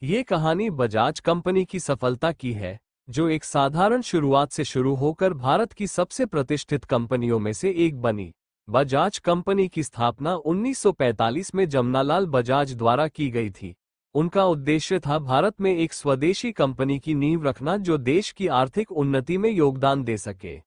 ये कहानी बजाज कंपनी की सफलता की है, जो एक साधारण शुरुआत से शुरू होकर भारत की सबसे प्रतिष्ठित कंपनियों में से एक बनी। बजाज कंपनी की स्थापना 1945 में जमनालाल बजाज द्वारा की गई थी। उनका उद्देश्य था भारत में एक स्वदेशी कंपनी की नींव रखना जो देश की आर्थिक उन्नति में योगदान दे सके।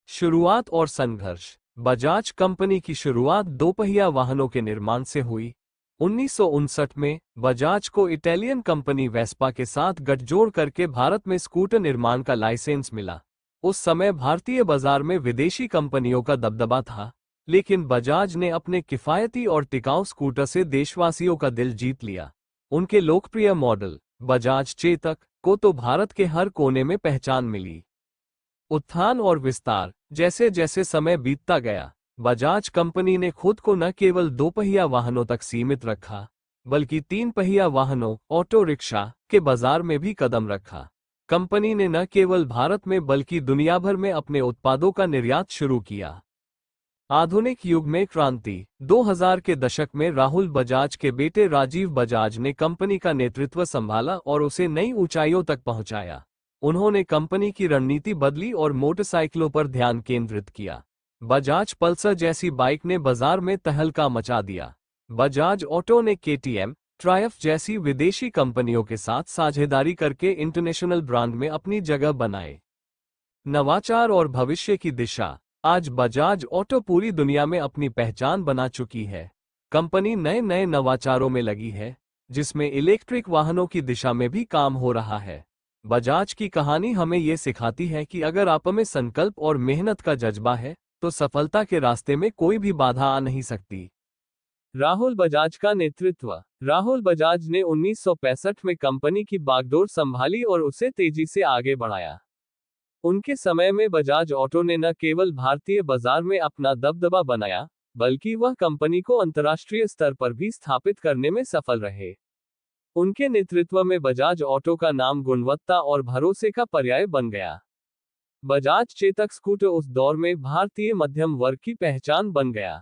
शुरुआत और संघर्ष। बजाज कंपनी की शुरुआत दोपहिया वाहनों के निर्माण से हुई। 1959 में बजाज को इटालियन कंपनी वेस्पा के साथ गठजोड़ करके भारत में स्कूटर निर्माण का लाइसेंस मिला। उस समय भारतीय बाजार में विदेशी कंपनियों का दबदबा था, लेकिन बजाज ने अपने किफायती और टिकाऊ स्कूटर से देशवासियों का दिल जीत लिया। उनके लोकप्रिय मॉडल बजाज चेतक को तो भारत के हर कोने में पहचान मिली। उत्थान और विस्तार। जैसे जैसे समय बीतता गया, बजाज कंपनी ने खुद को न केवल दोपहिया वाहनों तक सीमित रखा, बल्कि तीन पहिया वाहनों ऑटो रिक्शा के बाजार में भी कदम रखा। कंपनी ने न केवल भारत में बल्कि दुनिया भर में अपने उत्पादों का निर्यात शुरू किया। आधुनिक युग में क्रांति। 2000 के दशक में राहुल बजाज के बेटे राजीव बजाज ने कंपनी का नेतृत्व संभाला और उसे नई ऊंचाइयों तक पहुंचाया। उन्होंने कंपनी की रणनीति बदली और मोटरसाइकिलों पर ध्यान केंद्रित किया। बजाज पल्सर जैसी बाइक ने बाजार में तहलका मचा दिया। बजाज ऑटो ने केटीएम, ट्रायम्फ जैसी विदेशी कंपनियों के साथ साझेदारी करके इंटरनेशनल ब्रांड में अपनी जगह बनाए। नवाचार और भविष्य की दिशा। आज बजाज ऑटो पूरी दुनिया में अपनी पहचान बना चुकी है। कंपनी नए नए नवाचारों में लगी है, जिसमें इलेक्ट्रिक वाहनों की दिशा में भी काम हो रहा है। बजाज की कहानी हमें ये सिखाती है कि अगर आप में संकल्प और मेहनत का जज्बा है, तो सफलता के रास्ते में कोई भी बाधा आ नहीं सकती। राहुल बजाज का नेतृत्व। राहुल बजाज ने 1965 में कंपनी की बागडोर संभाली और उसे तेजी से आगे बढ़ाया। उनके समय में बजाज ऑटो ने न केवल भारतीय बाजार में अपना दबदबा बनाया, बल्कि वह कंपनी को अंतर्राष्ट्रीय स्तर पर भी स्थापित करने में सफल रहे। उनके नेतृत्व में बजाज ऑटो का नाम गुणवत्ता और भरोसे का पर्याय बन गया। बजाज चेतक स्कूटर उस दौर में भारतीय मध्यम वर्ग की पहचान बन गया।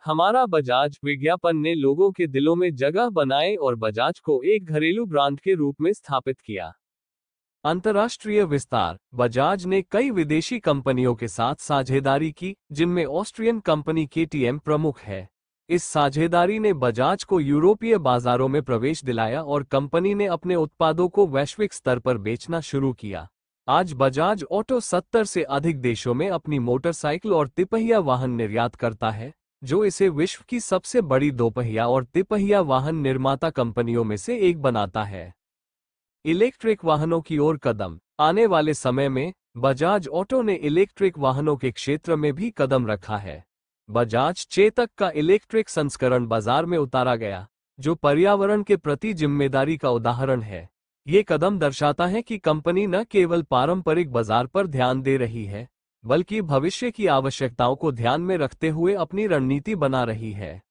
हमारा बजाज विज्ञापन ने लोगों के दिलों में जगह बनाए और बजाज को एक घरेलू ब्रांड के रूप में स्थापित किया। अंतर्राष्ट्रीय विस्तार। बजाज ने कई विदेशी कंपनियों के साथ साझेदारी की, जिनमें ऑस्ट्रियन कंपनी केटीएम प्रमुख है। इस साझेदारी ने बजाज को यूरोपीय बाजारों में प्रवेश दिलाया और कंपनी ने अपने उत्पादों को वैश्विक स्तर पर बेचना शुरू किया। आज बजाज ऑटो 70 से अधिक देशों में अपनी मोटरसाइकिल और तिपहिया वाहन निर्यात करता है, जो इसे विश्व की सबसे बड़ी दोपहिया और तिपहिया वाहन निर्माता कंपनियों में से एक बनाता है। इलेक्ट्रिक वाहनों की ओर कदम। आने वाले समय में बजाज ऑटो ने इलेक्ट्रिक वाहनों के क्षेत्र में भी कदम रखा है। बजाज चेतक का इलेक्ट्रिक संस्करण बाजार में उतारा गया, जो पर्यावरण के प्रति जिम्मेदारी का उदाहरण है। ये कदम दर्शाता है कि कंपनी न केवल पारंपरिक बाजार पर ध्यान दे रही है, बल्कि भविष्य की आवश्यकताओं को ध्यान में रखते हुए अपनी रणनीति बना रही है।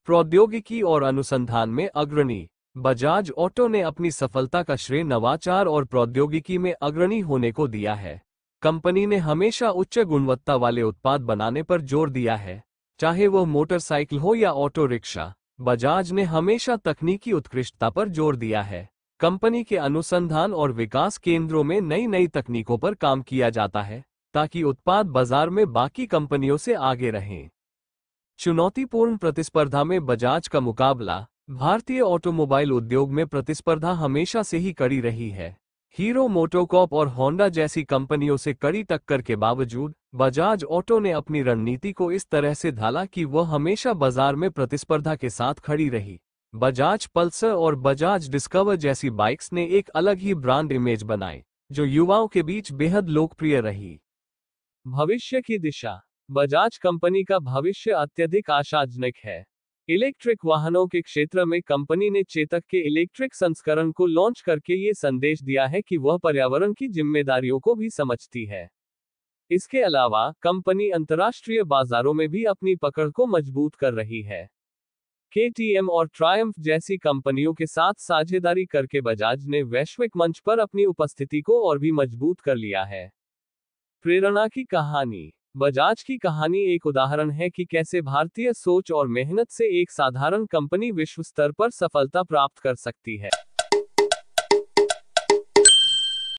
प्रौद्योगिकी और अनुसंधान में अग्रणी। बजाज ऑटो ने अपनी सफलता का श्रेय नवाचार और प्रौद्योगिकी में अग्रणी होने को दिया है। कंपनी ने हमेशा उच्च गुणवत्ता वाले उत्पाद बनाने पर जोर दिया है, चाहे वह मोटरसाइकिल हो या ऑटो रिक्शा। बजाज ने हमेशा तकनीकी उत्कृष्टता पर जोर दिया है। कंपनी के अनुसंधान और विकास केंद्रों में नई नई तकनीकों पर काम किया जाता है, ताकि उत्पाद बाजार में बाकी कंपनियों से आगे रहें। चुनौतीपूर्ण प्रतिस्पर्धा में बजाज का मुकाबला। भारतीय ऑटोमोबाइल उद्योग में प्रतिस्पर्धा हमेशा से ही कड़ी रही है। हीरो मोटोकॉर्प और होंडा जैसी कंपनियों से कड़ी टक्कर के बावजूद बजाज ऑटो ने अपनी रणनीति को इस तरह से ढाला कि वह हमेशा बाजार में प्रतिस्पर्धा के साथ खड़ी रही। बजाज पल्सर और बजाज डिस्कवर जैसी बाइक्स ने एक अलग ही ब्रांड इमेज बनाई, जो युवाओं के बीच बेहद लोकप्रिय रही। भविष्य की दिशा। बजाज कंपनी का भविष्य अत्यधिक आशाजनक है। इलेक्ट्रिक वाहनों के क्षेत्र में कंपनी ने चेतक के इलेक्ट्रिक संस्करण को लॉन्च करके ये संदेश दिया है कि वह पर्यावरण की जिम्मेदारियों को भी समझती है। इसके अलावा कंपनी अंतर्राष्ट्रीय बाजारों में भी अपनी पकड़ को मजबूत कर रही है। केटीएम और ट्रायम्फ जैसी कंपनियों के साथ साझेदारी करके बजाज ने वैश्विक मंच पर अपनी उपस्थिति को और भी मजबूत कर लिया है। प्रेरणा की कहानी। बजाज की कहानी एक उदाहरण है कि कैसे भारतीय सोच और मेहनत से एक साधारण कंपनी विश्व स्तर पर सफलता प्राप्त कर सकती है।